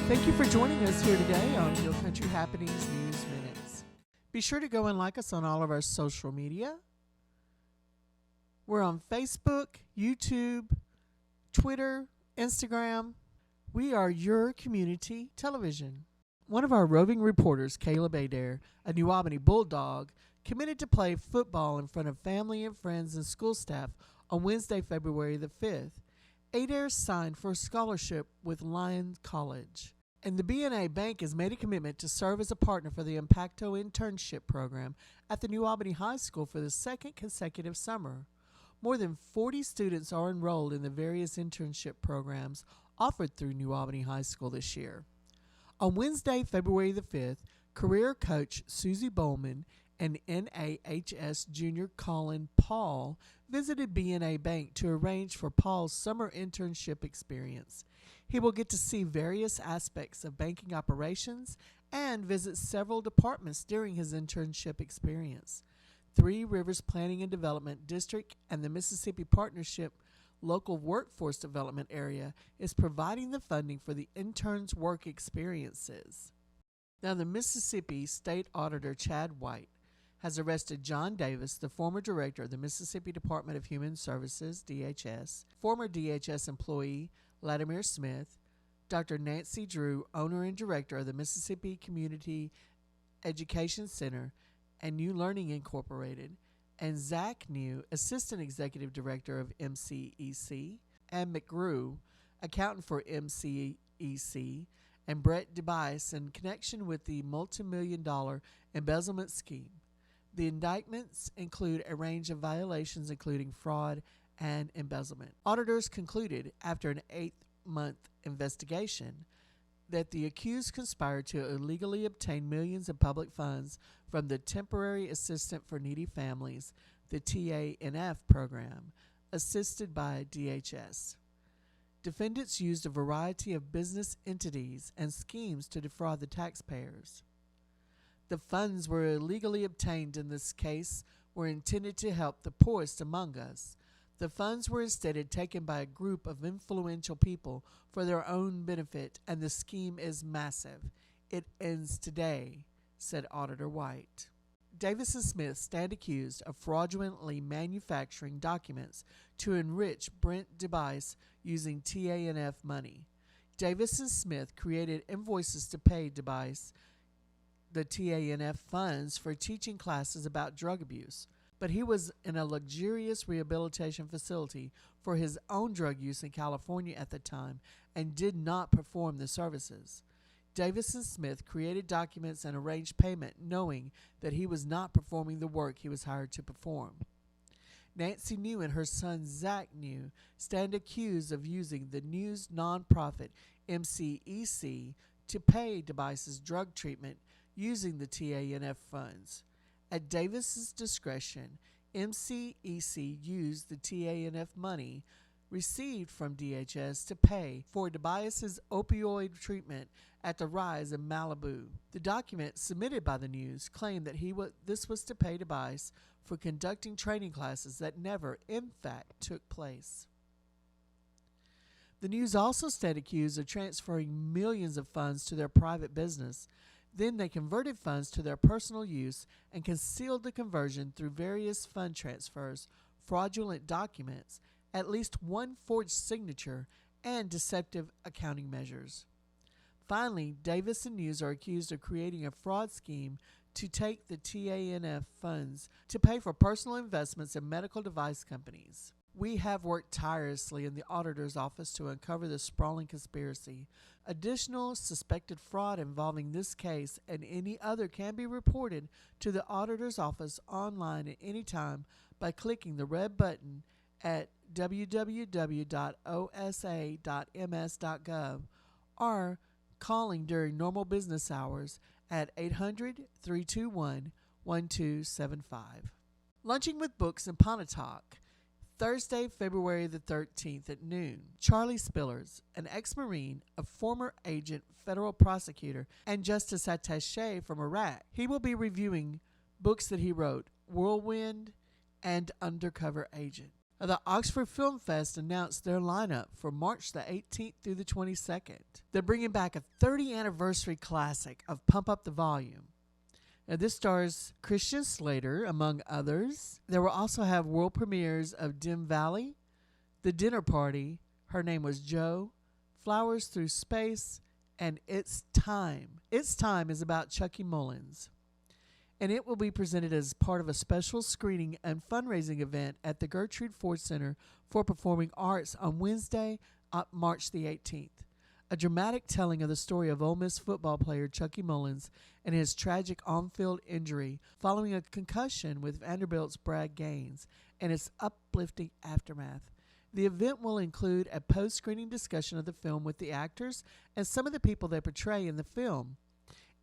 Thank you for joining us here today on Hill Country Happenings News Minutes. Be sure to go and like us on all of our social media. We're on Facebook, YouTube, Twitter, Instagram. We are your community television. One of our roving reporters, Caleb Adair, a New Albany Bulldog, committed to play football in front of family and friends and school staff on Wednesday, February the 5th. Adair signed for a scholarship with Lyon College. And the BNA Bank has made a commitment to serve as a partner for the Impacto internship program at the New Albany High School for the second consecutive summer. More than 40 students are enrolled in the various internship programs offered through New Albany High School this year. On Wednesday, February the 5th, career coach Susie Bowman and NAHS junior Colin Paul visited BNA Bank to arrange for Paul's summer internship experience. He will get to see various aspects of banking operations and visit several departments during his internship experience. Three Rivers Planning and Development District and the Mississippi Partnership Local Workforce Development Area is providing the funding for the interns' work experiences. Now, the Mississippi State Auditor Chad White has arrested John Davis, the former director of the Mississippi Department of Human Services, DHS, former DHS employee Latimer Smith, Dr. Nancy Drew, owner and director of the Mississippi Community Education Center and New Learning Incorporated, and Zach New, assistant executive director of MCEC, and McGrew, accountant for MCEC, and Brett DeBice in connection with the multi-million-dollar embezzlement scheme. The indictments include a range of violations including fraud and embezzlement. Auditors concluded after an 8-month investigation that the accused conspired to illegally obtain millions of public funds from the Temporary Assistant for Needy Families, the TANF program, assisted by DHS. Defendants used a variety of business entities and schemes to defraud the taxpayers. The funds were illegally obtained in this case were intended to help the poorest among us. The funds were instead taken by a group of influential people for their own benefit, and the scheme is massive. It ends today, said Auditor White. Davis and Smith stand accused of fraudulently manufacturing documents to enrich Brent DeBice using TANF money. Davis and Smith created invoices to pay DeBice the TANF funds for teaching classes about drug abuse, but he was in a luxurious rehabilitation facility for his own drug use in California at the time and did not perform the services. Davis and Smith created documents and arranged payment knowing that he was not performing the work he was hired to perform. Nancy New and her son Zach New stand accused of using the news nonprofit MCEC to pay DeBice's drug treatment using the TANF funds. At Davis's discretion, MCEC used the TANF money received from DHS to pay for DeBias's opioid treatment at the Rise in Malibu. The document submitted by the News claimed that this was to pay DeBias for conducting training classes that never, in fact, took place. The News also stand accused of transferring millions of funds to their private business. Then they converted funds to their personal use and concealed the conversion through various fund transfers, fraudulent documents, at least one forged signature, and deceptive accounting measures. Finally, Davis and News are accused of creating a fraud scheme to take the TANF funds to pay for personal investments in medical device companies. We have worked tirelessly in the auditor's office to uncover this sprawling conspiracy. Additional suspected fraud involving this case and any other can be reported to the auditor's office online at any time by clicking the red button at www.osa.ms.gov or calling during normal business hours at 800-321-1275. Lunching with Books in Pontotoc, Thursday, February the 13th at noon. Charlie Spillers, an ex-Marine, a former agent, federal prosecutor, and justice attaché from Iraq. He will be reviewing books that he wrote, Whirlwind, and Undercover Agent. The Oxford Film Fest announced their lineup for March the 18th through the 22nd. They're bringing back a 30th anniversary classic of Pump Up the Volume. Now, this stars Christian Slater, among others. They will also have world premieres of Dim Valley, The Dinner Party, Her Name Was Joe, Flowers Through Space, and It's Time. It's Time is about Chucky Mullins, and it will be presented as part of a special screening and fundraising event at the Gertrude Ford Center for Performing Arts on Wednesday, March the 18th. A dramatic telling of the story of Ole Miss football player Chucky Mullins and his tragic on-field injury following a concussion with Vanderbilt's Brad Gaines and its uplifting aftermath. The event will include a post-screening discussion of the film with the actors and some of the people they portray in the film.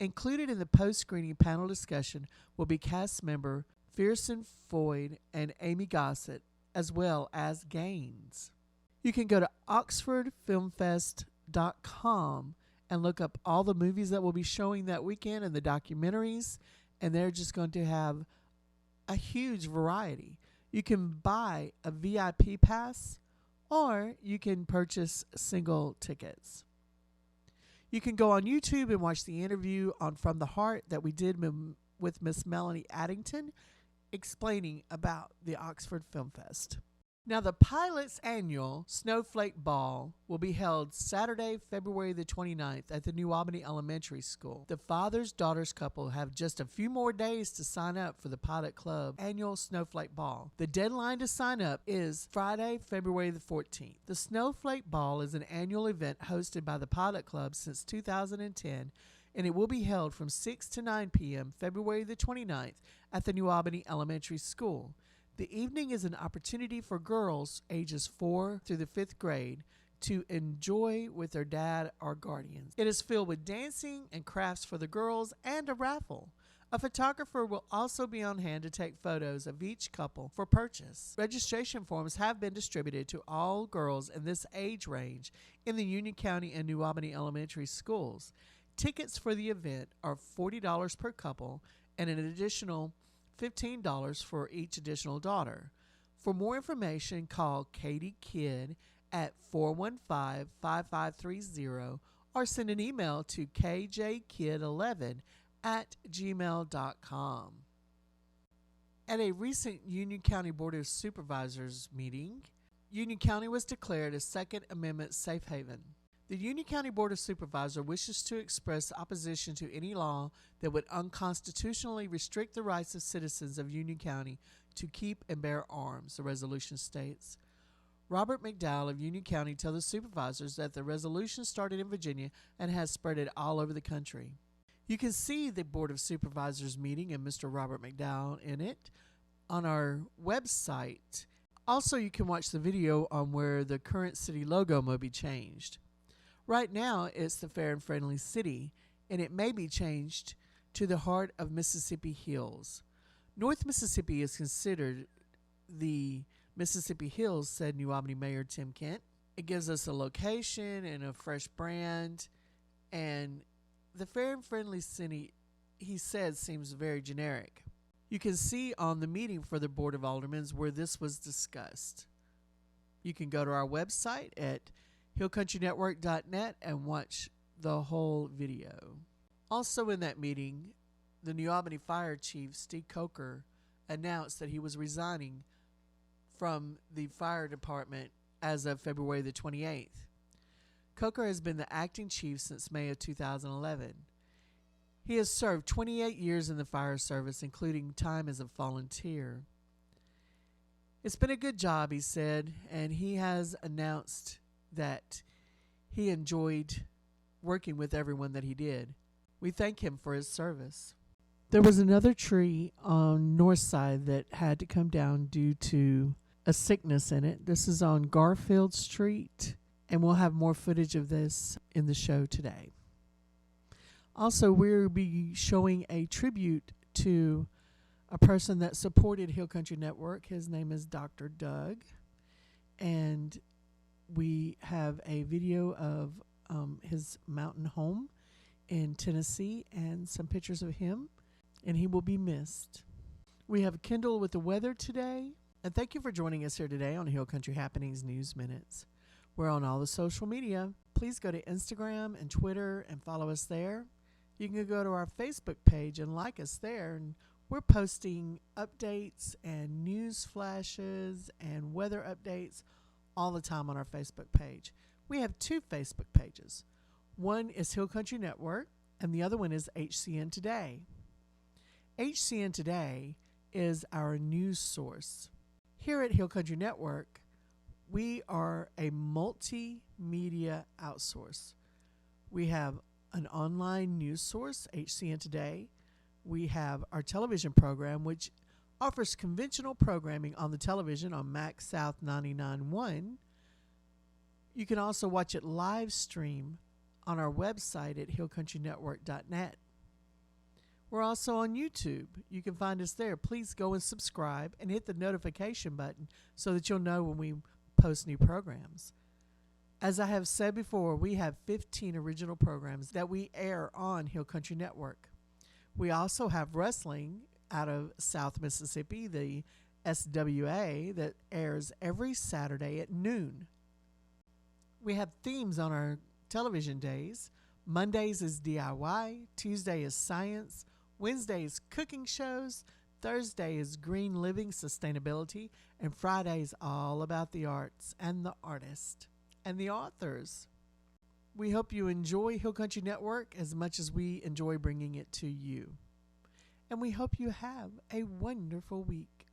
Included in the post-screening panel discussion will be cast member Fierson Foyd and Amy Gossett, as well as Gaines. You can go to oxfordfilmfest.com and look up all the movies that will be showing that weekend and the documentaries, and they're just going to have a huge variety. You can buy a VIP pass, or you can purchase single tickets. You can go on YouTube and watch the interview on From the Heart that we did with Miss Melanie Addington explaining about the Oxford Film Fest. Now, the Pilot's annual Snowflake Ball will be held Saturday, February the 29th at the New Albany Elementary School. The fathers-daughters couple have just a few more days to sign up for the Pilot Club annual Snowflake Ball. The deadline to sign up is Friday, February the 14th. The Snowflake Ball is an annual event hosted by the Pilot Club since 2010, and it will be held from 6 to 9 p.m. February the 29th at the New Albany Elementary School. The evening is an opportunity for girls ages 4 through the 5th grade to enjoy with their dad or guardians. It is filled with dancing and crafts for the girls and a raffle. A photographer will also be on hand to take photos of each couple for purchase. Registration forms have been distributed to all girls in this age range in the Union County and New Albany Elementary Schools. Tickets for the event are $40 per couple and an additional $15 for each additional daughter. For more information, call Katie Kidd at 415-5530 or send an email to kjkidd11@gmail.com. At a recent Union County Board of Supervisors meeting, Union County was declared a Second Amendment safe haven. The Union County Board of Supervisors wishes to express opposition to any law that would unconstitutionally restrict the rights of citizens of Union County to keep and bear arms, the resolution states. Robert McDowell of Union County told the supervisors that the resolution started in Virginia and has spread it all over the country. You can see the Board of Supervisors meeting and Mr. Robert McDowell in it on our website. Also, you can watch the video on where the current city logo may be changed. Right now, it's the Fair and Friendly City, and it may be changed to the Heart of Mississippi Hills. North Mississippi is considered the Mississippi Hills, said New Albany Mayor Tim Kent. It gives us a location and a fresh brand, and the Fair and Friendly City, he said, seems very generic. You can see on the meeting for the Board of Aldermen where this was discussed. You can go to our website at hillcountrynetwork.net and watch the whole video. Also in that meeting, the New Albany Fire Chief, Steve Coker, announced that he was resigning from the fire department as of February the 28th. Coker has been the acting chief since May of 2011. He has served 28 years in the fire service, including time as a volunteer. It's been a good job, he said, and he has announced that he enjoyed working with everyone that he did. We thank him for his service. There was another tree on North Side that had to come down due to a sickness in it. This is on Garfield Street, and we'll have more footage of this in the show today. Also, we'll be showing a tribute to a person that supported Hill Country Network. His name is Dr. Doug, and we have a video of his mountain home in Tennessee and some pictures of him, and he will be missed. We have Kendall with the weather today. And thank you for joining us here today on Hill Country Happenings News Minutes. We're on all the social media. Please go to Instagram and Twitter and follow us there. You can go to our Facebook page and like us there. And we're posting updates and news flashes and weather updates all the time on our Facebook page. We have two Facebook pages. One is Hill Country Network, and the other one is HCN Today. HCN Today is our news source. Here at Hill Country Network, we are a multimedia outsource. We have an online news source, HCN Today. We have our television program, which offers conventional programming on the television on Max South 99.1. You can also watch it live stream on our website at hillcountrynetwork.net. We're also on YouTube. You can find us there. Please go and subscribe and hit the notification button so that you'll know when we post new programs. As I have said before, we have 15 original programs that we air on Hill Country Network. We also have wrestling out of South Mississippi, the SWA, that airs every Saturday at noon. We have themes on our television days. Mondays is DIY, Tuesday is science, Wednesday is cooking shows, Thursday is green living sustainability, and Friday is all about the arts and the artist and the authors. We hope you enjoy Hill Country Network as much as we enjoy bringing it to you. And we hope you have a wonderful week.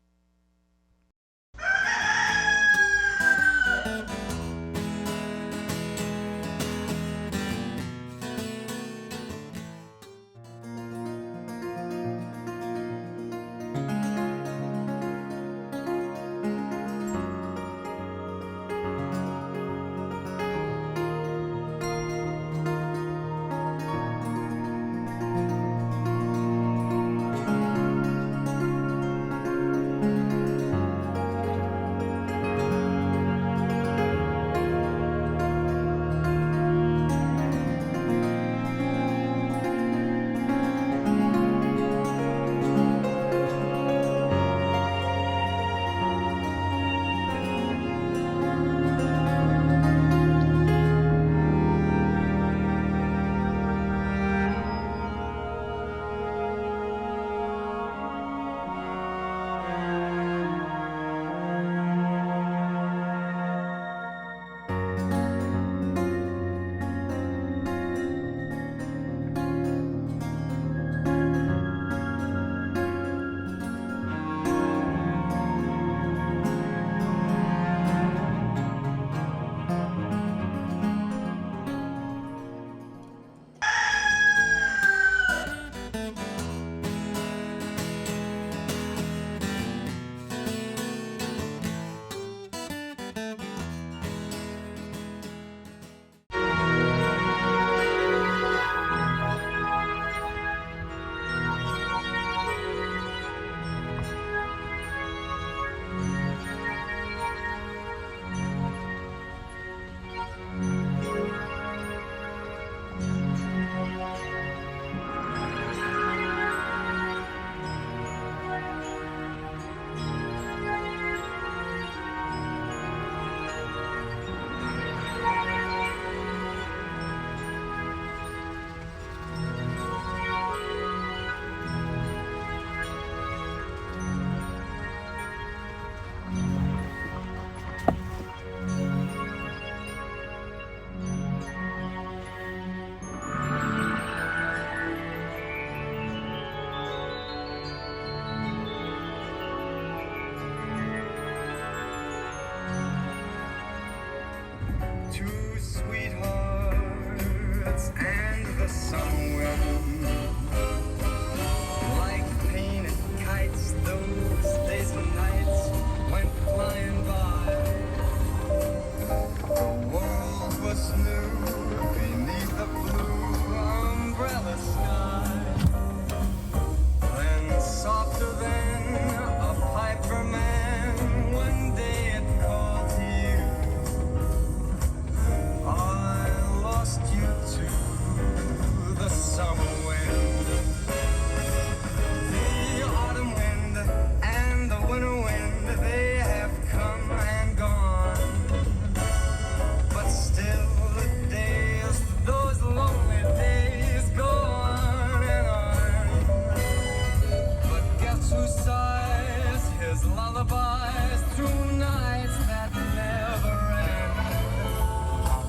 lullabies through nights that never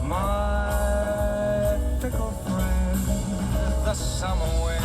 end. My fickle friend, the summer wind.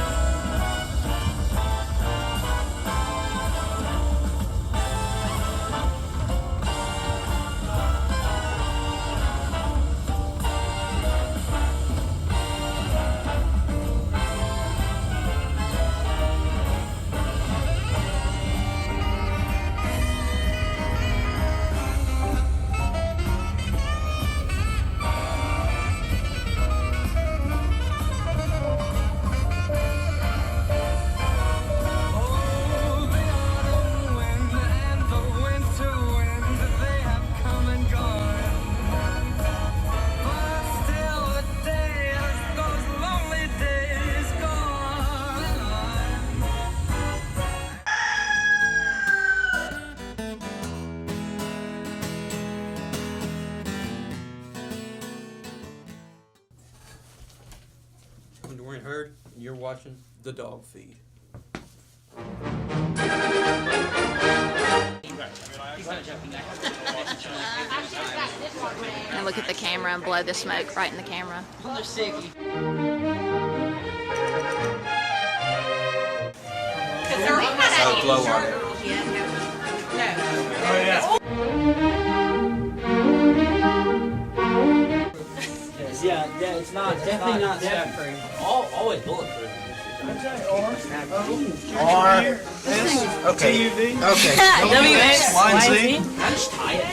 Heard, you're watching The Dog Feed. And look at the camera and blow the smoke right in the camera. So blow on it. Yeah, it's not definitely not step-free. Always bulletproof. R S okay. TUV okay. W X Y Z. I just tie it.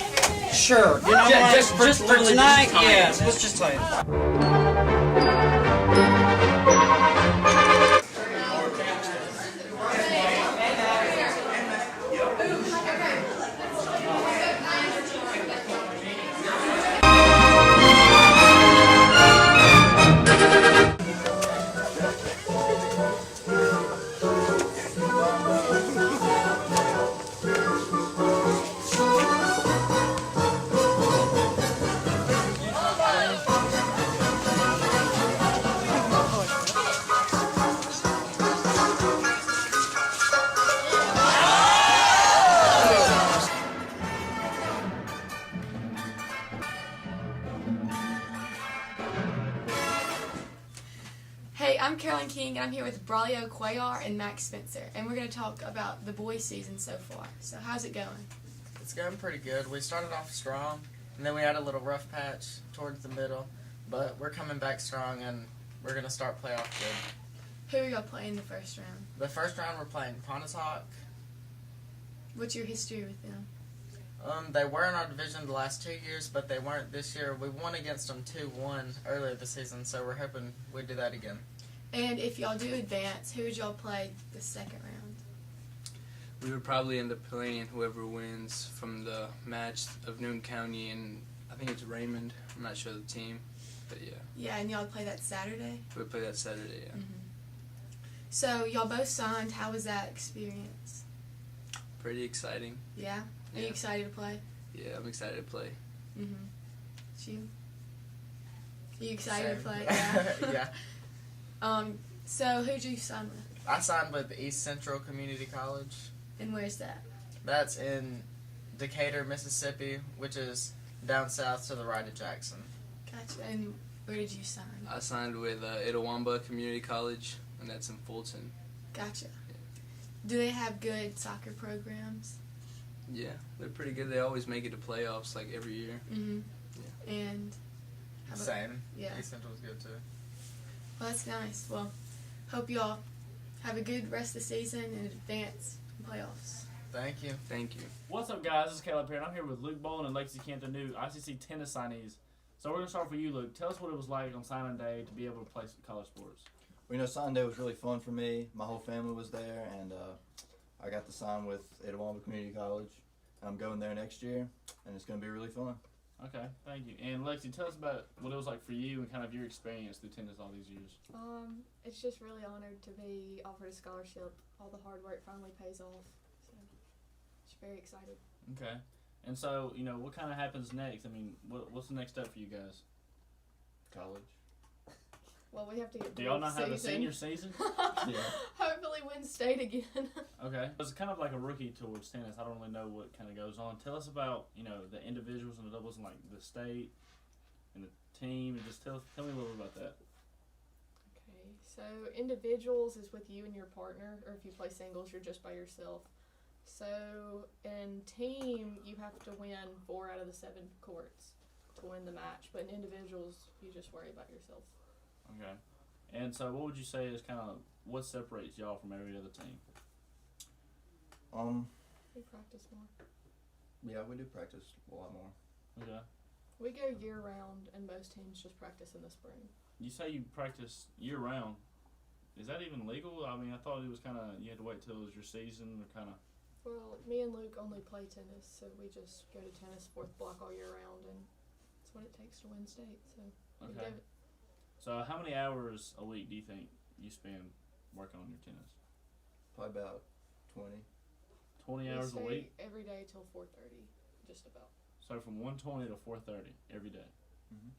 Sure. You know just for tonight, yeah. Let's just tie it. Hey, I'm Carolyn King, and I'm here with Braulio Cuellar and Max Spencer, and we're going to talk about the boys' season so far. So how's it going? It's going pretty good. We started off strong, and then we had a little rough patch towards the middle, but we're coming back strong, and we're going to start playoff good. Who are y'all playing the first round? The first round we're playing Pontotoc. What's your history with them? They were in our division the last 2 years, but they weren't this year. We won against them 2-1 earlier this season, so we're hoping we do that again. And if y'all do advance, who would y'all play the second round? We would probably end up playing whoever wins from the match of Newton County, and I think it's Raymond. I'm not sure the team, but yeah. Yeah, and y'all play that Saturday? We play that Saturday, yeah. So y'all both signed. How was that experience? Pretty exciting. Yeah? Are you Yeah. excited to play? Yeah, I'm excited to play. You? Are you excited to play? Yeah. So who'd you sign with? I signed with East Central Community College. And where's that? That's in Decatur, Mississippi, which is down south to the right of Jackson. Gotcha. And where did you sign? I signed with Itawamba Community College, and that's in Fulton. Gotcha. Do they have good soccer programs? Yeah, they're pretty good. They always make it to playoffs like every year. Yeah. And how about, Same. Yeah. East Central's good too. Well, that's nice. Well, hope y'all have a good rest of the season and advance in playoffs. Thank you. Thank you. What's up, guys? This is Caleb here, and I'm here with Luke Bowen and Lexi Kent, the new ICC tennis signees. So we're going to start with you, Luke. Tell us what it was like on signing day to be able to play some college sports. Well, signing day was really fun for me. My whole family was there, and I got to sign with Itawamba Community College. I'm going there next year, and it's going to be really fun. Okay, thank you. And Lexi, tell us about what it was like for you and kind of your experience through tennis all these years. It's just really honored to be offered a scholarship. All the hard work finally pays off. So, just very excited. Okay. And so, what kind of happens next? I mean, what's the next step for you guys? College. Well, we have to get. Do y'all not have a season. senior season? Yeah. Hopefully, win state again. Okay. It's kind of like a rookie towards tennis. I don't really know what kind of goes on. Tell us about, the individuals and the doubles and like the state and the team, and just tell me a little bit about that. Okay, so individuals is with you and your partner, or if you play singles, you're just by yourself. So in team, you have to win 4 out of the 7 courts to win the match. But in individuals, you just worry about yourself. Okay. And so what would you say is kind of what separates y'all from every other team? We practice more. Yeah, we do practice a lot more. Okay. We go year round, and most teams just practice in the spring. You say you practice year round. Is that even legal? I mean, I thought it was kind of, you had to wait till it was your season or kind of. Well, me and Luke only play tennis, so we just go to tennis 4th block all year round, and it's what it takes to win state. So we Okay. give it. So how many hours a week do you think you spend working on your tennis? Probably about 20. 20 We hours a stay week? every day till 4:30, just about. So from 1:20 to 4:30 every day. Mhm.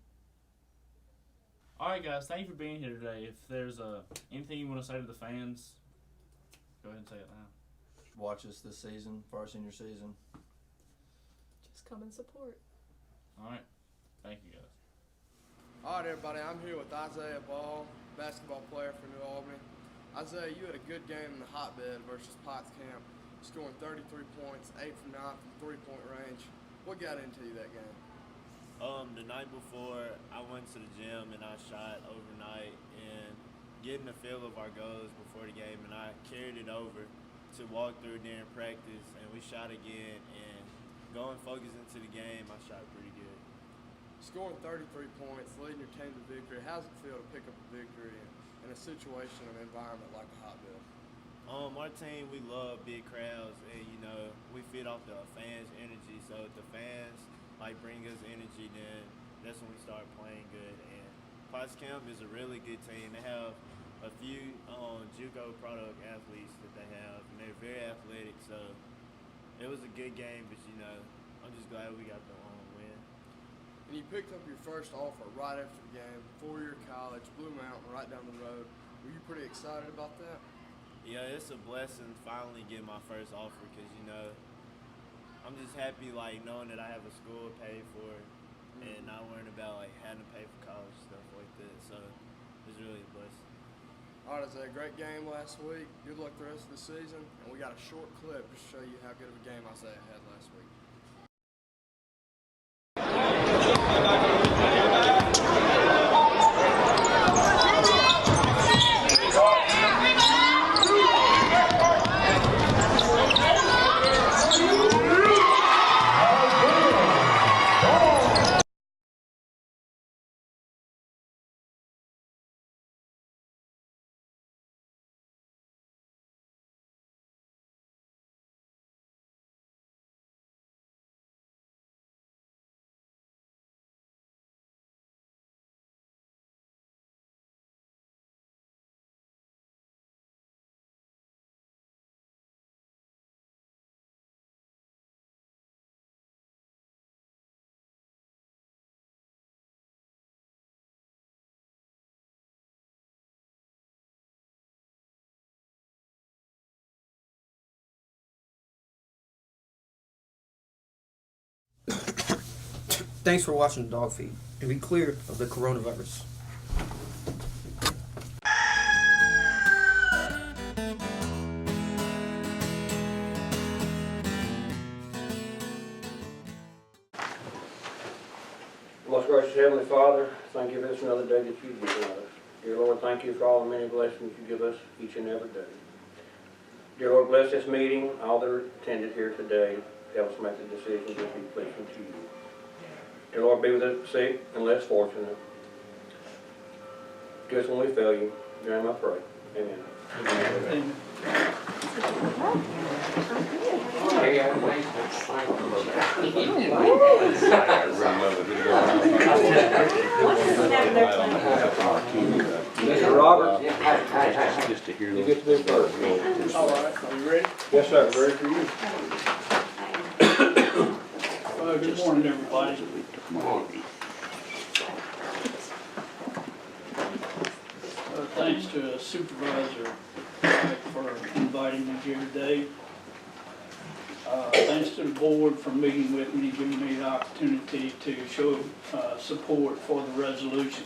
All right, guys. Thank you for being here today. If there's anything you want to say to the fans, go ahead and say it now. Watch us this season for our senior season. Just come and support. All right. Thank you, guys. All right, everybody, I'm here with Isaiah Ball, basketball player for New Albany. Isaiah, you had a good game in the hotbed versus Potts Camp, scoring 33 points, 8 from 9 from three-point range. What got into you that game? The night before, I went to the gym and I shot overnight and getting a feel of our goals before the game, and I carried it over to walk through during practice, and we shot again, and going focused into the game, I shot pretty good. Scoring 33 points, leading your team to victory, how's it feel to pick up a victory in a situation and environment like the hotbed? Our team, we love big crowds, and we feed off the fans' energy. So if the fans bring us energy, then that's when we start playing good. And Potts Camp is a really good team. They have a few JUCO product athletes that they have, and they're very athletic. So it was a good game, but I'm just glad we got the win. And you picked up your first offer right after the game, 4-year college, Blue Mountain, right down the road. Were you pretty excited about that? Yeah, it's a blessing finally getting my first offer because, I'm just happy knowing that I have a school to pay for and not worrying about having to pay for college, stuff like that. So it's really a blessing. All right, Isaiah, great game last week. Good luck the rest of the season. And we got a short clip to show you how good of a game Isaiah had last week. Thanks for watching the dog feed, and be clear of the coronavirus. Most gracious Heavenly Father, thank you for this another day that you've given us. Dear Lord, thank you for all the many blessings you give us each and every day. Dear Lord, bless this meeting, all that are attended here today. Help us make the decisions that be pleasing to you. Dear Lord, be with the sick and less fortunate. Do us when we fail you. In your name I pray. Amen. Amen. Mr. Robert, just to hear you get to do first. All right, are you ready? Yes, sir. Ready for you. Good morning, everybody. thanks to Supervisor for inviting me here today. Thanks to the board for meeting with me, giving me the opportunity to show support for the resolution.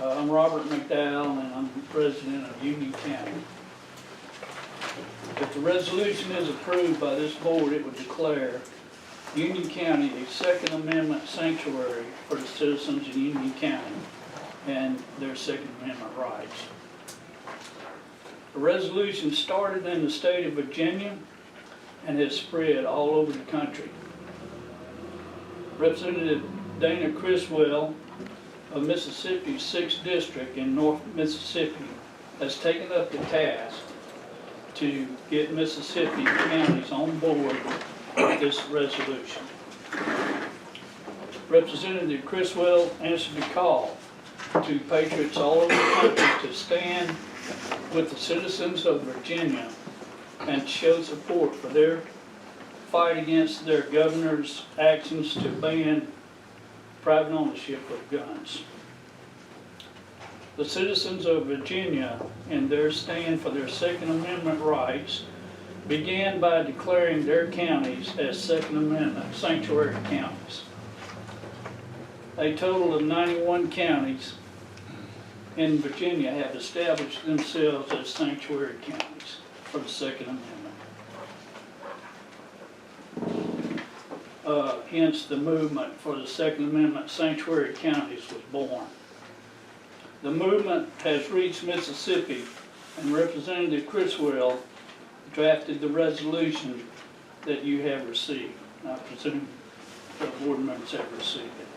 I'm Robert McDowell, and I'm president of Union County. If the resolution is approved by this board, it would declare Union County a Second Amendment sanctuary for the citizens of Union County and their Second Amendment rights. The resolution started in the state of Virginia and has spread all over the country. Representative Dana Criswell of Mississippi's 6th District in North Mississippi has taken up the task to get Mississippi counties on board with this resolution. Representative Criswell answered the call to patriots all over the country to stand with the citizens of Virginia and show support for their fight against their governor's actions to ban private ownership of guns. The citizens of Virginia, in their stand for their Second Amendment rights, began by declaring their counties as Second Amendment sanctuary counties. A total of 91 counties in Virginia have established themselves as sanctuary counties for the Second Amendment. Hence, the movement for the Second Amendment sanctuary counties was born. The movement has reached Mississippi, and Representative Criswell drafted the resolution that you have received. I presume the board members have received it.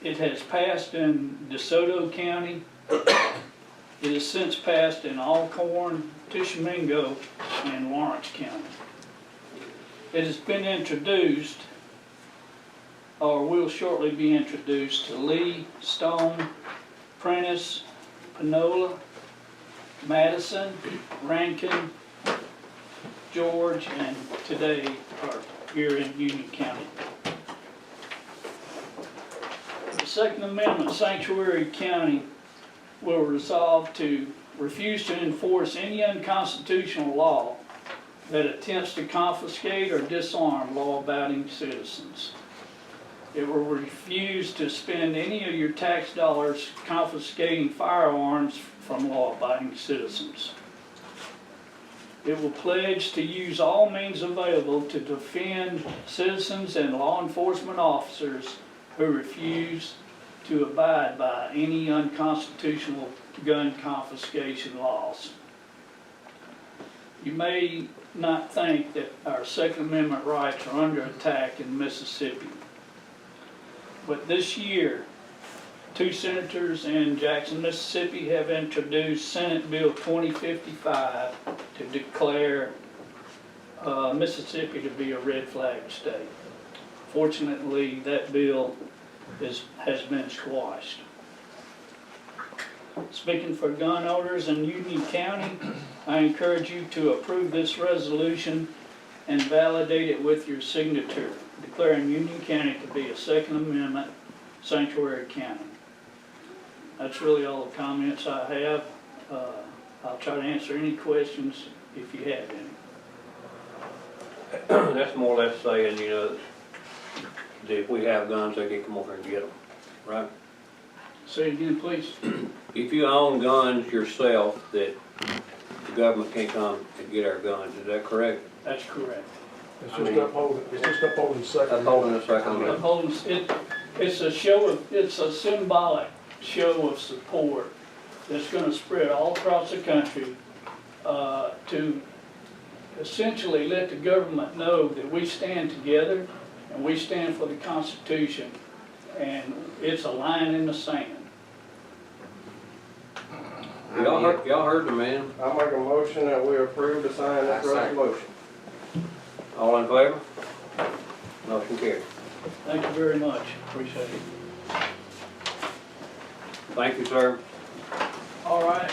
It has passed in DeSoto County. It has since passed in Alcorn, Tishomingo, and Lawrence County. It has been introduced, or will shortly be introduced, to Lee, Stone, Prentice, Panola, Madison, Rankin, George, and today are here in Union County. The Second Amendment sanctuary county will resolve to refuse to enforce any unconstitutional law that attempts to confiscate or disarm law-abiding citizens. It will refuse to spend any of your tax dollars confiscating firearms from law-abiding citizens. It will pledge to use all means available to defend citizens and law enforcement officers who refuse to abide by any unconstitutional gun confiscation laws. You may not think that our Second Amendment rights are under attack in Mississippi, but this year, 2 senators in Jackson, Mississippi have introduced Senate Bill 2055 to declare Mississippi to be a red flag state. Fortunately, that bill has been squashed. Speaking for gun owners in Union County, I encourage you to approve this resolution and validate it with your signature, declaring Union County to be a Second Amendment sanctuary county. That's really all the comments I have. I'll try to answer any questions if you have any. That's more or less saying, you know, that if we have guns, they can come over and get them, right? Say it again, please. If you own guns yourself, that the government can't come and get our guns, is that correct? That's correct. It's just upholding the Second Amendment. Upholding the Second Amendment. Upholding it's a show of, it's a symbolic show of support that's going to spread all across the country to essentially let the government know that we stand together and we stand for the Constitution, and it's a line in the sand. Y'all heard the man. I make a motion that we approve to sign this resolution. All in favor? Motion carried. Thank you very much. Appreciate it. Thank you, sir. All right.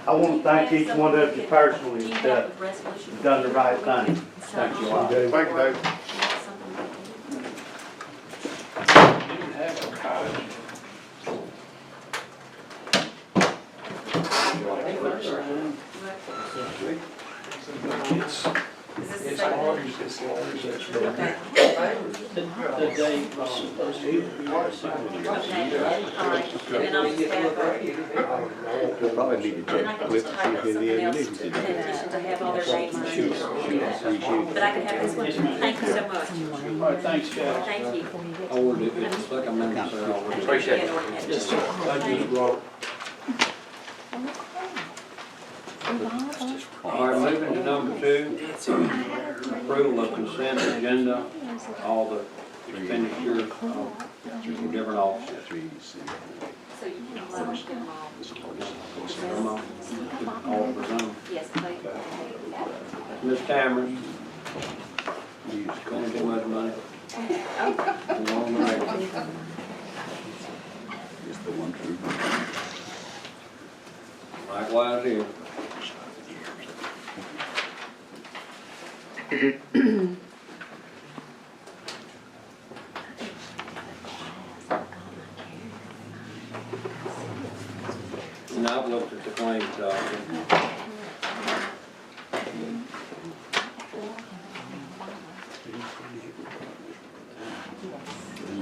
I want to thank each one of you personally that done the right thing. Thank you all. Thank you, Dave. You didn't have first time. It's ours, it's ours, it's The date was supposed to be. We'll probably need to check with see if it is. To have all their names on it. But I can have this one. Thank you so much. All right, thanks, guys. Thank you. I ordered it, it's like I'm in there, I appreciate it. Thank you, Rob. All right, moving to number 2, approval of consent agenda, all the expenditure of different offices. Come on. All of them. Yes, please. Ms. Cameron. Going too much money. Long way. Likewise here. And I've looked at the claims document.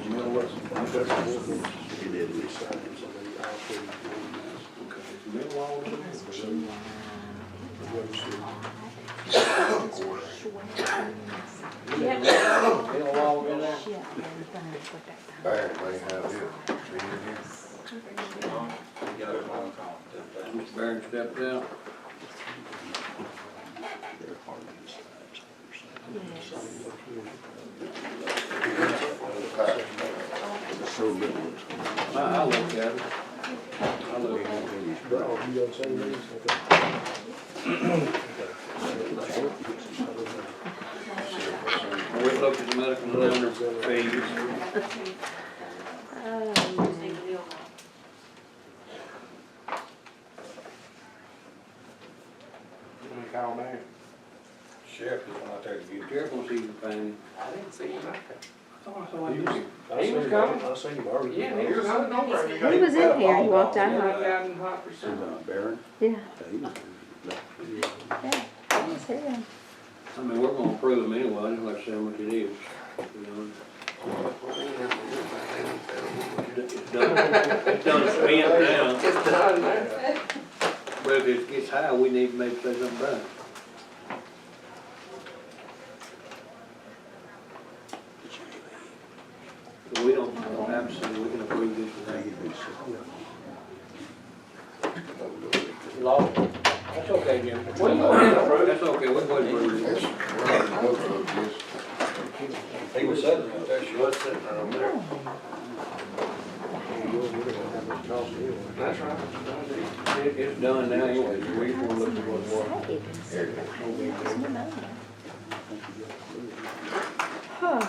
You know what? I've got some more things. He did at least sign it, so I'll put it in. Middle all of them. Middle wall in there? Barry may have it. Mr. Barron stepped out. I'll look at it. I'll look at it. Oh, you got the same names? We looked at the medical examiner fees. Call man. Sheriff is out there to get. Sheriff wants to see the thing. I didn't see him out there. He was coming. I seen him already. Yeah, he was coming over. He was in here, he walked out. Barron? Yeah. He was. Yeah, he was here. I mean, we're gonna approve them anyway, just like I said, how much it is. You know. It's done spent now. It's done now. But if it gets high, we need to maybe say something about it. So we don't have to say we can approve this without. Law. That's okay, Jim. What do you want to approve? That's okay, we're going to approve this. He was sitting right there, she was sitting right over there. That's right. It's done now anyway, so we just want to look at what it was. Huh.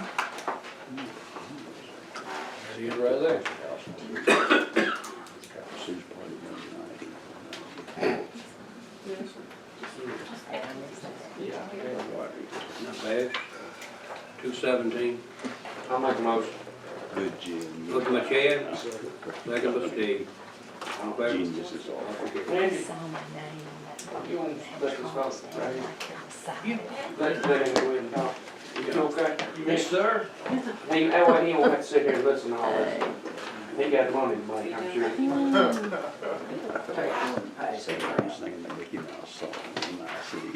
See it right there. Not bad. 217. I'll make a motion. Good, Jim. Look at my Chad. Second by Steve. All in favor? Geniuses all. Randy, you want to let this go? Let him go ahead and talk. You okay? Yes, sir. That way he won't have to sit here and listen to all this. He got money to make, I'm sure. I was thinking that Mickey Mouse song in my city.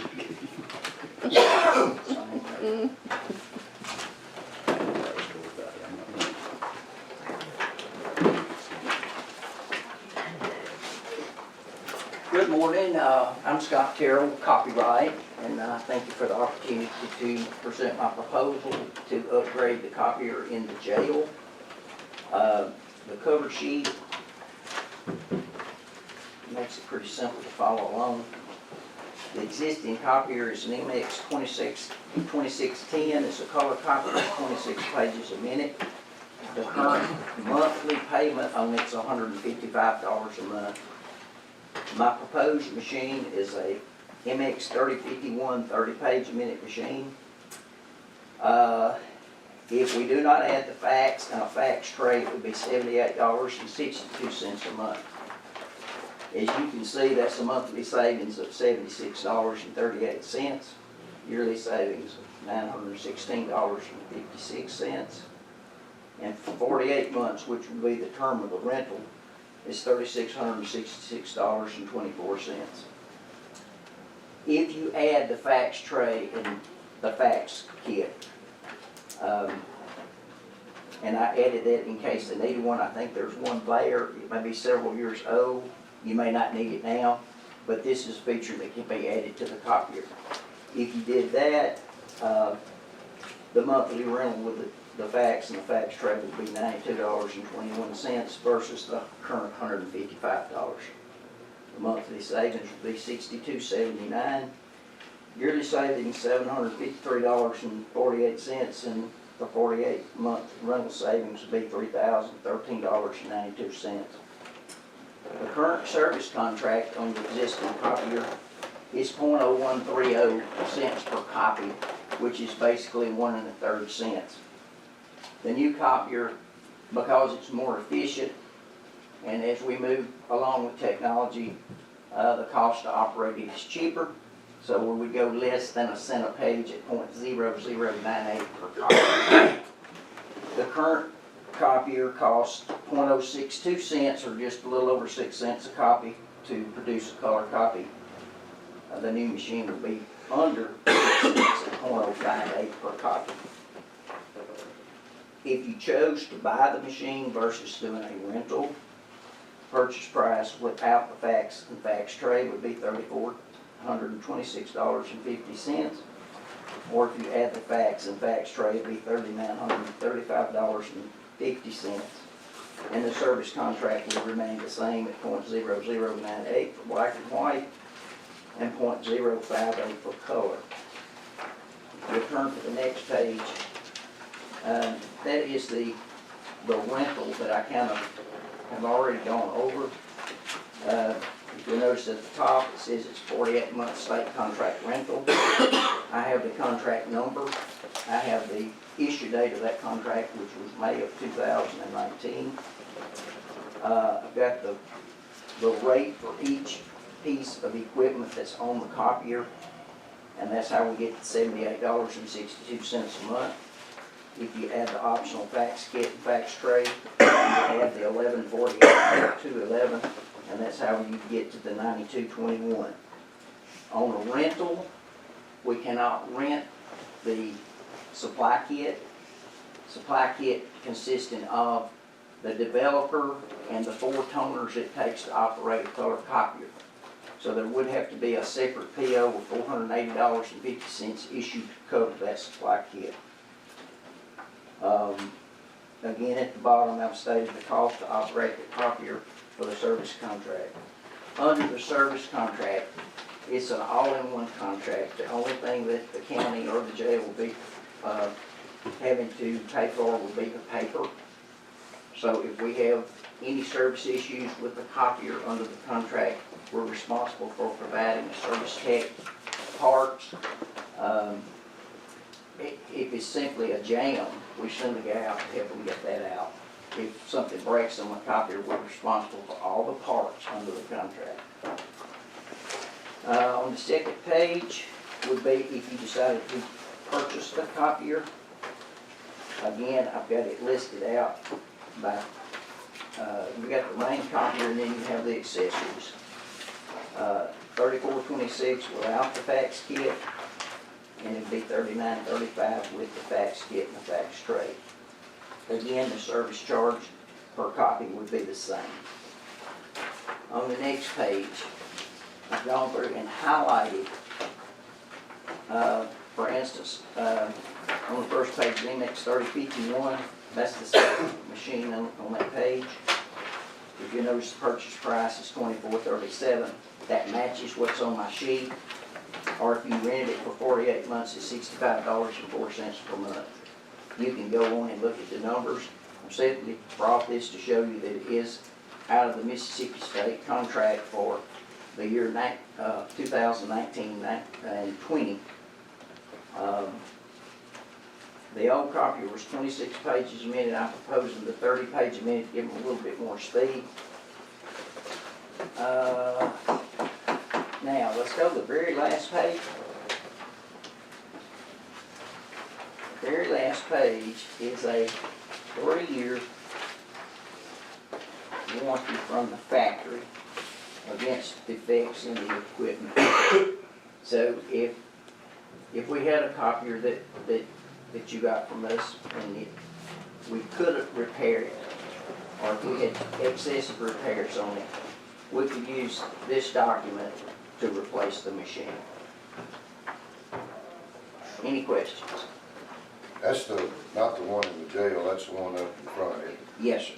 Good morning. I'm Scott Carroll, copyright, and thank you for the opportunity to present my proposal to upgrade the copier in the jail. The cover sheet makes it pretty simple to follow along. The existing copier is an MX 2610. It's a color copier, 26 pages a minute. The current monthly payment on it's $155 a month. My proposed machine is a MX 3051 30-page a minute machine. If we do not add the fax and a fax tray, it would be $78.62 a month. As you can see, that's a monthly savings of $76.38, yearly savings of $916.56. And for 48 months, which would be the term of the rental, is $3,666.24. If you add the fax tray and the fax kit, and I added that in case they needed one. I think there's one there. It may be several years old. You may not need it now, but this is a feature that can be added to the copier. If you did that, the monthly rental with the fax and the fax tray would be $92.21 versus the current $155. The monthly savings would be $62.79. Yearly savings $753.48, and the 48-month rental savings would be $3,013.92. The current service contract on the existing copier is .0130 cents per copy, which is basically 1 1/3 cents. The new copier, because it's more efficient, and as we move along with technology, the cost to operate it is cheaper. So we would go less than a cent a page at .0098 per copy. The current copier costs .062 cents, or just a little over 6 cents a copy, to produce a color copy. The new machine will be under 6 cents at .058 per copy. If you chose to buy the machine versus doing a rental, purchase price without the fax and fax tray would be $3,426.50, or if you add the fax and fax tray, it would be $3,935.50. And the service contract would remain the same at .0098 for black and white and .058 for color. We'll turn to the next page. That is the rental that I kind of have already gone over. If you'll notice at the top, it says it's 48-month state contract rental. I have the contract number. I have the issue date of that contract, which was May of 2019. I've got the rate for each piece of equipment that's on the copier, and that's how we get the $78.62 a month. If you add the optional fax kit and fax tray, you add the $11.48 to 11, and that's how you get to the $92.21. On a rental, we cannot rent the supply kit. Supply kit consisting of the developer and the 4 toners it takes to operate a color copier. So there would have to be a separate PO of $480.50 issued to cover that supply kit. Again, at the bottom, I've stated the cost to operate the copier for the service contract. Under the service contract, it's an all-in-one contract. The only thing that the county or the jail will be having to pay for will be the paper. So if we have any service issues with the copier under the contract, we're responsible for providing the service tech parts. If it's simply a jam, we send a guy out to help them get that out. If something breaks on the copier, we're responsible for all the parts under the contract. On the second page would be if you decided to purchase the copier. Again, I've got it listed out by, we got the main copier and then you have the accessories. $34.26 without the fax kit, and it'd be $39.35 with the fax kit and the fax tray. Again, the service charge per copy would be the same. On the next page, I've gone through and highlighted, for instance, on the first page, MX 3051, that's the second machine on that page. If you notice, the purchase price is $24.37. That matches what's on my sheet. Or if you rented it for 48 months, it's $65.04 per month. You can go on and look at the numbers. I simply brought this to show you that it is out of the Mississippi State contract for the year 2019 and 20. The old copier was 26 pages a minute. I'm proposing the 30 page a minute to give them a little bit more speed. Now, let's go to the very last page. The very last page is a 3-year warranty from the factory against defects in the equipment. So if we had a copier that you got from us and we couldn't repair it, or if we had excessive repairs on it, we could use this document to replace the machine. Any questions? That's not the one in the jail, that's the one up in front of it. Yes, sir.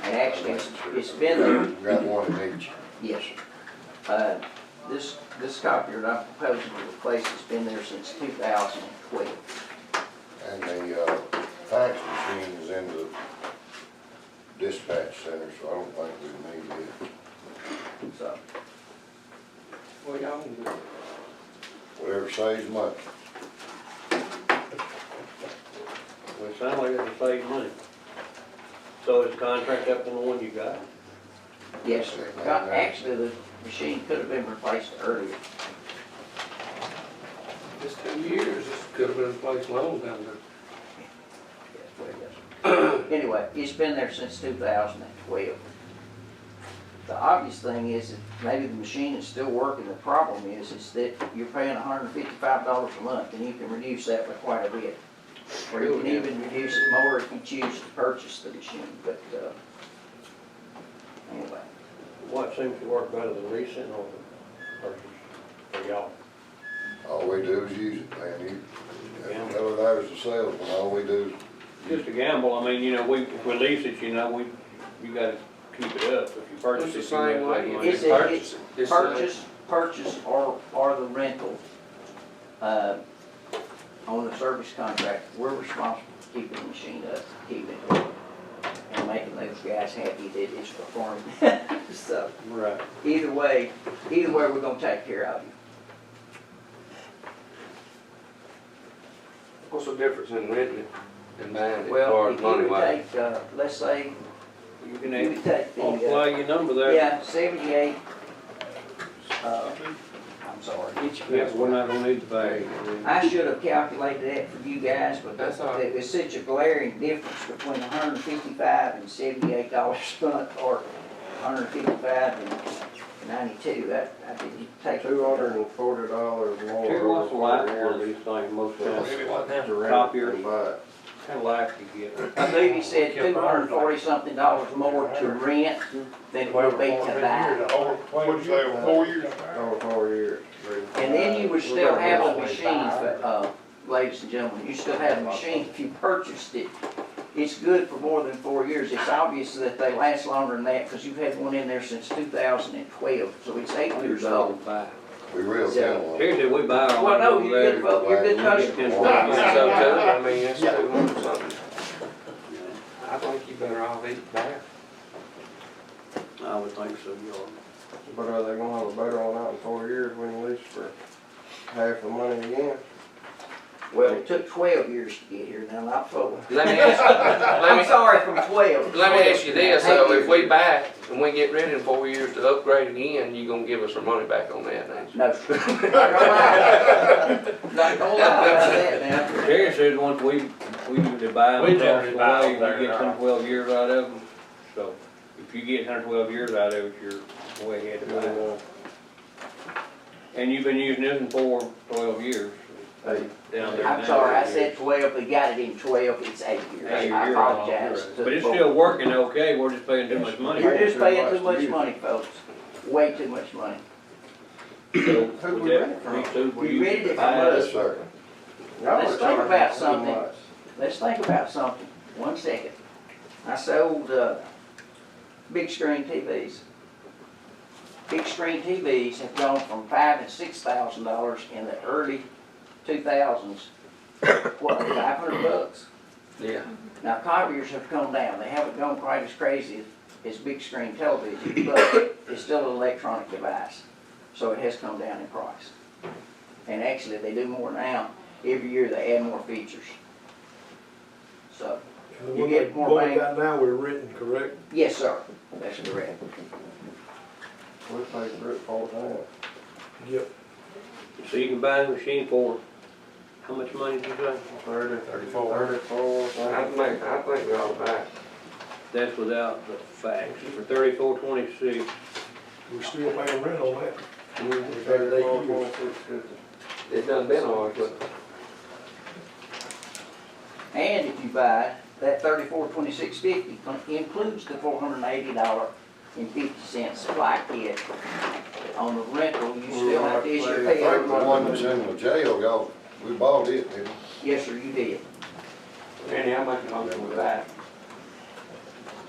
And actually, it's been there. We got one in each. Yes, sir. This copier that I'm proposing to replace has been there since 2012. And the fax machine is in the dispatch center, so I don't think we need it. So, Well, y'all can do it. Whatever saves money. Well, it sounds like it'll save money. So is the contract up on the one you got? yes, sir. Actually, the machine could have been replaced earlier. It's 2 years, this could have been replaced long time ago. Anyway, it's been there since 2012. The obvious thing is that maybe the machine is still working. The problem is that you're paying $155 a month, and you can reduce that by quite a bit. Or you can even reduce it more if you choose to purchase the machine, but, anyway. What seems to work better than recent or purchase for y'all? All we do is use it, man. Whether that is a salesman, all we do Just a gamble. I mean, you know, if we lease it, you know, you gotta keep it up. If you purchase it, It's you have to make money. It's purchase or the rental, on the service contract. We're responsible for keeping the machine up, keeping it and making those guys happy that it's performing. So, right. Either way, we're gonna take care of you. What's the difference in renting it and buying it as Well, far if as you money would wise? take, let's say, You can you would take the, apply your number there. yeah, 78, I'm sorry. Yes, we're not gonna need the bag. I should have calculated that for you guys, but That's all right. there's such a glaring difference between $155 and $78 a month, or $155 and $92. I didn't take $240 more. Terry, what's the life for these things most of the time? Copiers, kind of life you get. I believe he said $240-something more to rent than it would be to buy. What'd you say, over 4 years? Over 4 years. And then you would still have the machine, ladies and gentlemen, you still have the machine if you purchased it. It's good for more than 4 years. It's obvious that they last longer than that because you've had one in there since 2012, so it's 8 years old. We real So- gentle. Here's that we buy our. Well, no, you're good customer. So too, I mean, it's 200 something. I think you better off eating back. I would think so, y'all. But are they gonna have a better one out in 4 years when you lease for half the money again? Well, it took 12 years to get here, now not 4. Let me ask, I'm sorry, from 12. let me ask you this, though, if we buy it and we get ready in 4 years to upgrade again, you gonna give us our money back on that, ain't you? No. Not gonna lie. Not gonna lie about that now. Terry says once we usually buy them, We toss generally them buy away, them you get there. 10, 12 years out of them. So if you get 10 or 12 years out of it, you're way ahead of buy it. And you've been using this for 12 years. Down there I'm now. sorry, I said 12, we got it in 12, it's 8 years. I apologize. But it's still working okay, we're just paying too much money. You're just paying too much money, folks. Way too much money. So, would that, me too, we You ready use to the buy come it? up? Sir. Let's think about something. Let's think about something. 1 second. I sold, big screen TVs. Big screen TVs have gone from $5,000 and $6,000 in the early 2000s. What, $500? Yeah. Now copiers have come down. They haven't gone quite as crazy as big screen television, but it's still an electronic device. So it has come down in price. And actually they do more now. Every year they add more features. So. You get more What we bang. got now, we're renting, correct? Yes, sir, that's correct. We pay for it all the time. Yep. So you can buy a machine for, how much money did you say? 34. 34. I think we ought to buy it. That's without the fax, for 34.26. We're still paying rent on that. It done been on, but And if you buy, that $34.26.50 includes the $480.50 supply kit. On the rental, you still have to issue a I think payout. the one that's in the jail, y'all, we bought it, didn't we? Yes, sir, you did. Randy, how much longer we buy it?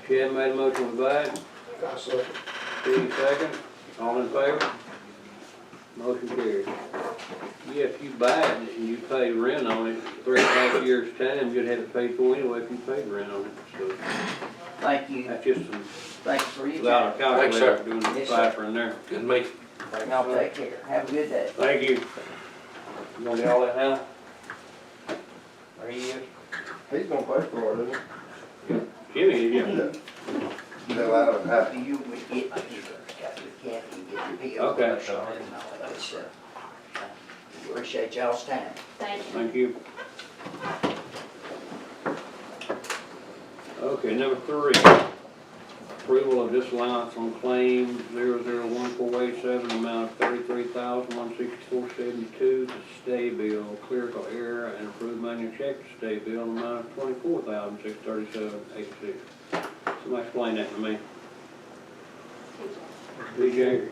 Chad made a motion to buy it, I second. Steve second, all in favor? Motion carried. Yeah, if you buy it and you pay rent on it, 3.5 years' time, you'd have it paid for anyway if you paid rent on it, so. Thank you. That's just some, Thanks for your without a time. calculator doing the Yes, sir. cipher in there. Good meet. Y'all take care. Have a good day. Thank you. You gonna get all that now? There he is. He's gonna pay for it, isn't he? Jimmy, yeah. Fill out and have. Do you get my keys? Got your Kathy, get your bill. Okay. And all that good stuff. Appreciate y'all's time. Thank you. Okay, number 3, approval of disallowance on claim 001487, amount of $33,164.72 to stay bill, clerical error, and approved manual check to stay bill, amount of $24,637.86. Somebody explain that to me. DJ?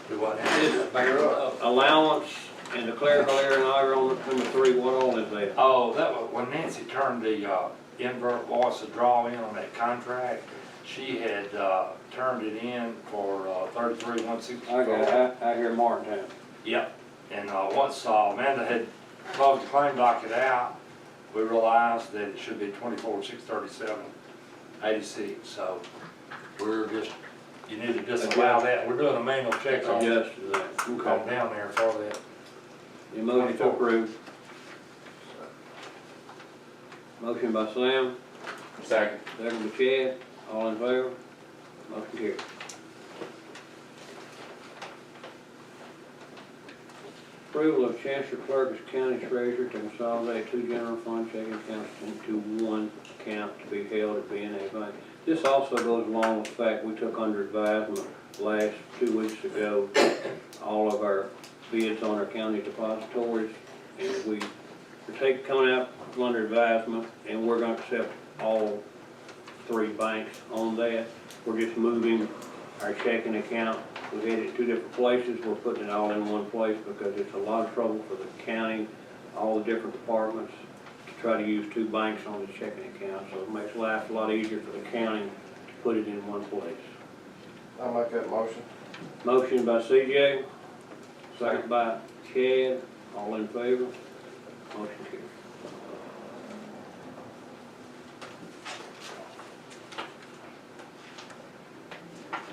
Do what? Allowance and the clerical error and all on number 3, what all is that? Oh, that was when Nancy turned the invert voice to draw in on that contract. She had turned it in for $33,164. I hear Martintown. Yep. And once Amanda had closed the claim docket out, we realized that it should be $24,637.86. So we're just, you need to disallow that. We're doing a manual check on Adjust to that. Come down there for that. Your motion to approve. Motion by Sam. Second. Second by Chad. All in favor? Motion carried. Approval of Chancellor Clerk as County Treasurer to consolidate 2 general fund checking accounts into 1 account to be held at B&A Bank. This also goes along with the fact we took under advisement last 2 weeks ago all of our bids on our county depositories, and we're coming out from under advisement, and we're going to accept all 3 banks on that. We're just moving our checking account. We had it 2 different places. We're putting it all in 1 place because it's a lot of trouble for the county, all the different departments, to try to use 2 banks on the checking account. So it makes life a lot easier for the county to put it in 1 place. I'll make that motion. Motion by CJ, second by Chad. All in favor? Motion carried.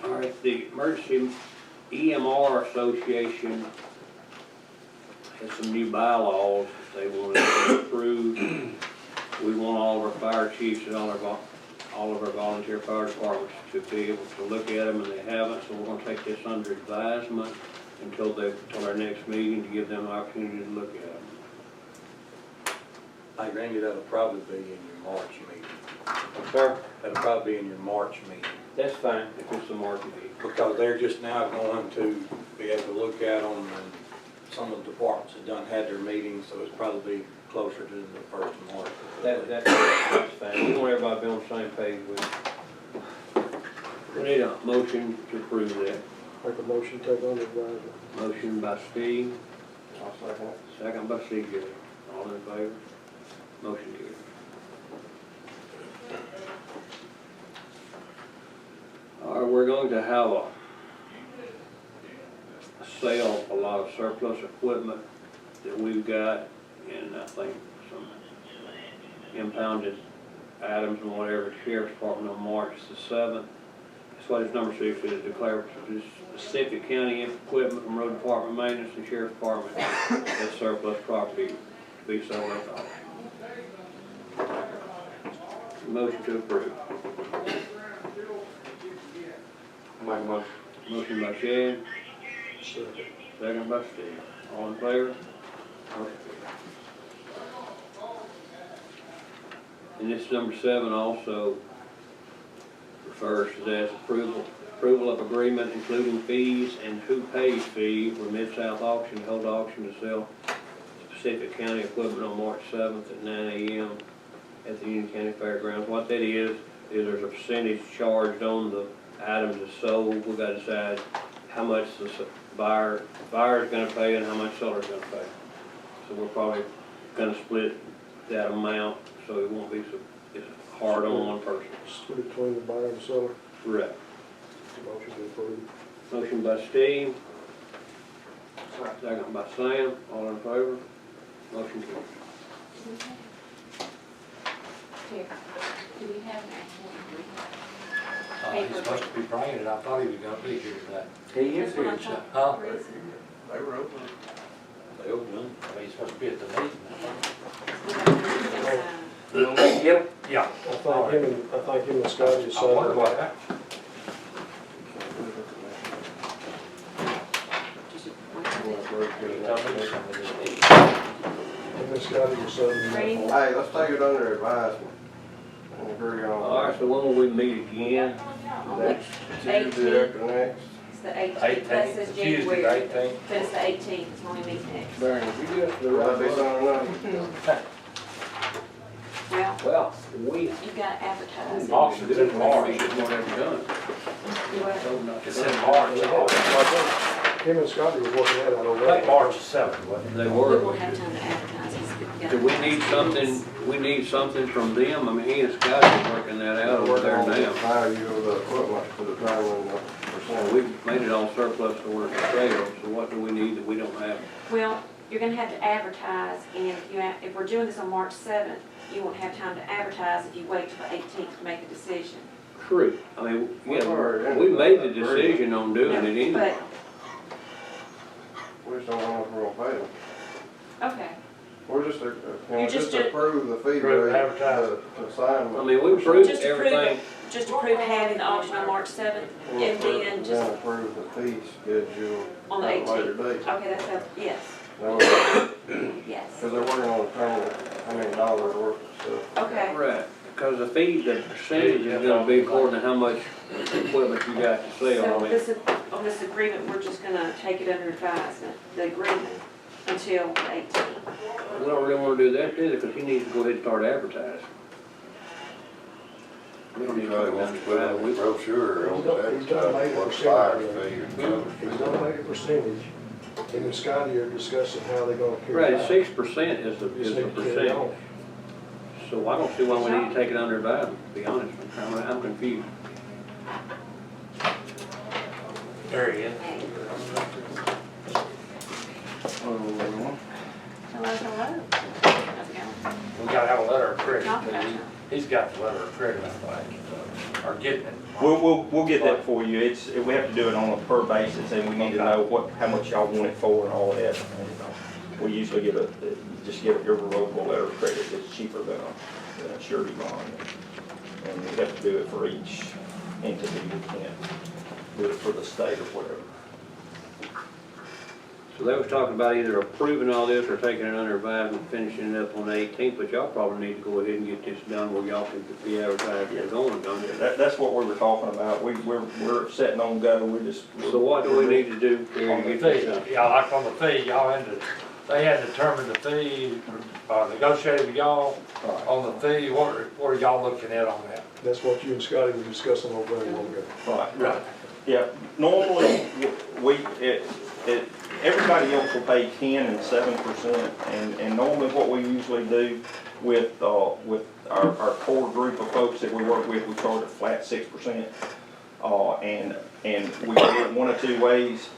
All right, the Emergency EMR Association has some new bylaws that they want to approve. We want all of our fire chiefs and all of our volunteer fire departments to be able to look at them, and they haven't, so we're going to take this under advisement until our next meeting to give them an opportunity to look at them. Hey Randy, that'll probably be in your March meeting. Sir? That'll probably be in your March meeting. That's fine, if it's a March meeting. Because they're just now going to be able to look at them, and some of the departments have done had their meetings, so it's probably closer to the 1st of March. That's fine. We want everybody to be on the same page with it. We need a motion to approve that. Make a motion, take under advisement. Motion by Steve. I'll second. Second by CJ. All in favor? Motion carried. All right, we're going to have a sale of a lot of surplus equipment that we've got, and I think some impounded items and whatever, the Sheriff's Department on March the 7th. That's what his number 6 is, declare specific county equipment from Road Department Maintenance and Sheriff's Department as surplus property to be sold at auction. motion to approve. Make a motion. Motion by Shad, second by Steve. All in favor? Motion carries. And this number 7 also refers to that approval of agreement including fees and who pays fee for Mid-South Auction to hold auction to sell specific county equipment on March 7th at 9 a.m. at the Union County Fairgrounds. What that is there's a percentage charged on the items that's sold. We've got to decide how much the buyer's going to pay and how much seller's going to pay. So we're probably going to split that amount so it won't be so it's hard on one person. Split between the buyer and seller. Correct. Motion to approve. Motion by Steve. Second by Sam. All in favor? Motion carries. Here, do we have an actual He's supposed to be bringing it. I thought he was gonna be here today. He is here. Huh? They were open. They opened. He's supposed to be at the meeting. Yep. Yeah. I think him and Scotty just I signed wonder it. what happened. Him and Scotty just signed it. Hey, let's take it under advisement and agree on. All right, so when will we meet again? That's Tuesday after next. It's the 18th, that says Tuesday, January, the 18th. but it's the 18th, it's when we meet next. Barry, if you get the Will right that be something enough? Well, we you gotta advertise it. Auction's in March. It's not ever done. You what? It's in March. Him and Scotty was working that out over I there. think March 7th, wasn't it? They We were. won't have time to advertise it. Do we need something from them? I mean, he and Scotty are working that out over there Working on the now. value of the equipment to determine the And percentage. we've made it all surplus to work for sale, so what do we need that we don't have? Well, you're gonna have to advertise, and if we're doing this on March 7th, you won't have time to advertise if you wait till the 18th to make a decision. True. I mean, We've already we made the ended that agreement. decision on doing it anyway. We just don't know if we're gonna pay them. Okay, We're just, can we You just just did- approve the fee Approve rate advertise. to sign? I mean, we approved just approve everything. it, just approve having the auction on March 7th, and then just approve the fee schedule on the at a later 18th. date. Okay, that's, yes, No, yes. because they're working on determining how many dollars worth of stuff. Okay, Right, because the fee, the percentage is gonna be according to how much equipment you got to so sell. I on mean, this agreement, we're just gonna take it under advisement, the agreement, until the 18th. we don't really wanna do that, do they? Because he needs to go ahead and start advertising. We don't need to Probably go wants to put advertise. on a brochure on He's gonna that, make a what percentage. buyer's fee or something. He's gonna make a percentage. Him and Scotty are discussing how they're gonna carry Right, it out. 6% is the Just need to carry it percentage. on. So I don't see why we need to take it under advisement, to be honest. I'm confused. There he is. Hello, hello. How's it going? We gotta have a letter of credit. Talk about it. He's got the letter of credit, I think, or getting it. We'll get that for you. We have to do it on a per basis, and we need to know how much y'all want it for and all that. And, we usually just give a irrevocable letter of credit that's cheaper than a surety bond. And we have to do it for each entity. We can't do it for the state or whatever. So they was talking about either approving all this or taking it under advisement, finishing it up on the 18th, but y'all probably need to go ahead and get this done where y'all can be advertised as going, don't you? That's what we were talking about. We're setting on go. So what do we need to do to On the get this done? fee, yeah, like on the fee, they had determined the fee, negotiated with y'all on the fee. What are y'all looking at on that? That's what you and Scotty were discussing over there a while ago. Right. Yeah, normally, everybody else will pay 10 and 7%, and normally what we usually do with our core group of folks that we work with, we charge a flat 6%, and we do it one of two ways.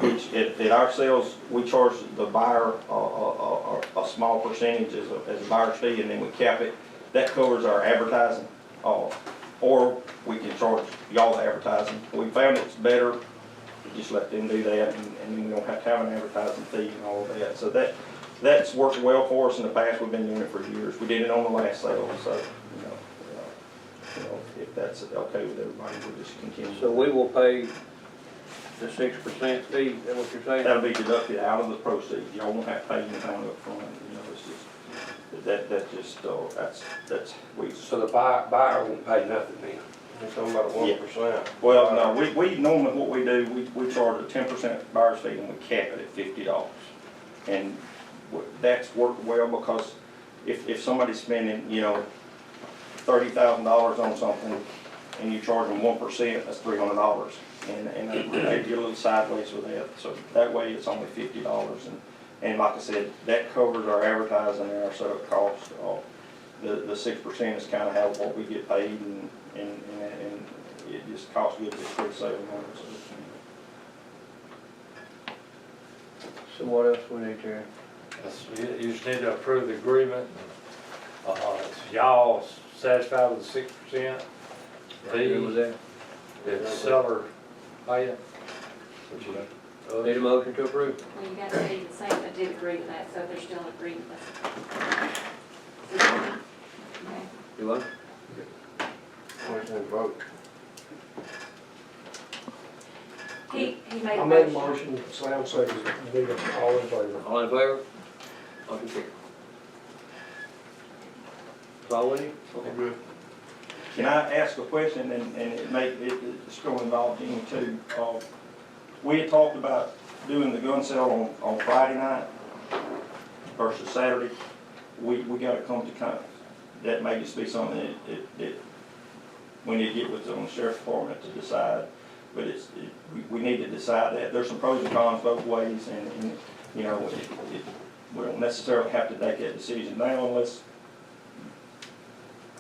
Which at our sales, we charge the buyer a small percentage as a buyer's fee, and then we cap it. That covers our advertising, or we can charge y'all the advertising. We found it's better to just let them do that, and then we don't have to have an advertising fee and all of that. So that's worked well for us in the past. We've been doing it for years. We did it on the last sale, so if that's okay with everybody, we'll just continue. So we will pay the 6% fee, is that what you're saying? That'll be deducted out of the proceeds, y'all won't have to pay anything up front, you know, it's just, that's just, that's, we. So the buyer won't pay nothing then? You're talking about a 1%. Well, no, we normally, what we do, we charge a 10% buyer's fee and we cap it at $50. And that's worked well because if somebody's spending, you know, $30,000 on something and you charge them 1%, that's $300. And they get a little sideways with that. So that way it's only $50. And like I said, that covers our advertising and our setup costs. The 6% is kind of how what we get paid, and it just costs good to get sale numbers. So what else we need to? You just need to approve the agreement. Y'all satisfied with the 6%? Good with that? The seller pay it? Need a motion to approve? Well, you gotta say the same, I did agree with that, so they're still in agreement with it. Okay. You want? Motion and vote. He made I a made a motion. motion, Slam second, need all in favor. All in favor? Motion carried. That's all we need? Okay. Can I ask a question, and it's going to involve Jimmy too? We had talked about doing the gun sale on Friday night versus Saturday. We got to come to that may just be something that we need to get with the sheriff's department to decide. But we need to decide that. There's some pros and cons both ways, and you know, we don't necessarily have to take that decision now unless,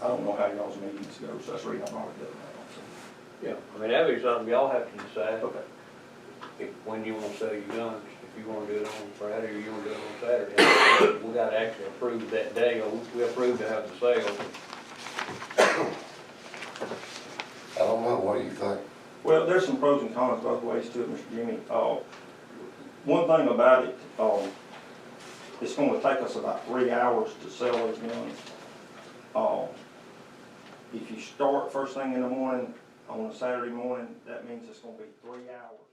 I don't know how y'all's meetings go, so that's the reason I brought it up now. Yeah, I mean, that'd be something y'all have to decide. Okay. When you wanna sell your guns, if you wanna do it on Friday or you wanna do it on Saturday. We gotta actually approve that day, or we approved to have the sale. I don't know, what do you think? Well, there's some pros and cons both ways to it, Mr. Jimmy. One thing about it, it's going to take us about 3 hours to sell those guns. If you start first thing in the morning on a Saturday morning, that means it's going to be 3 hours.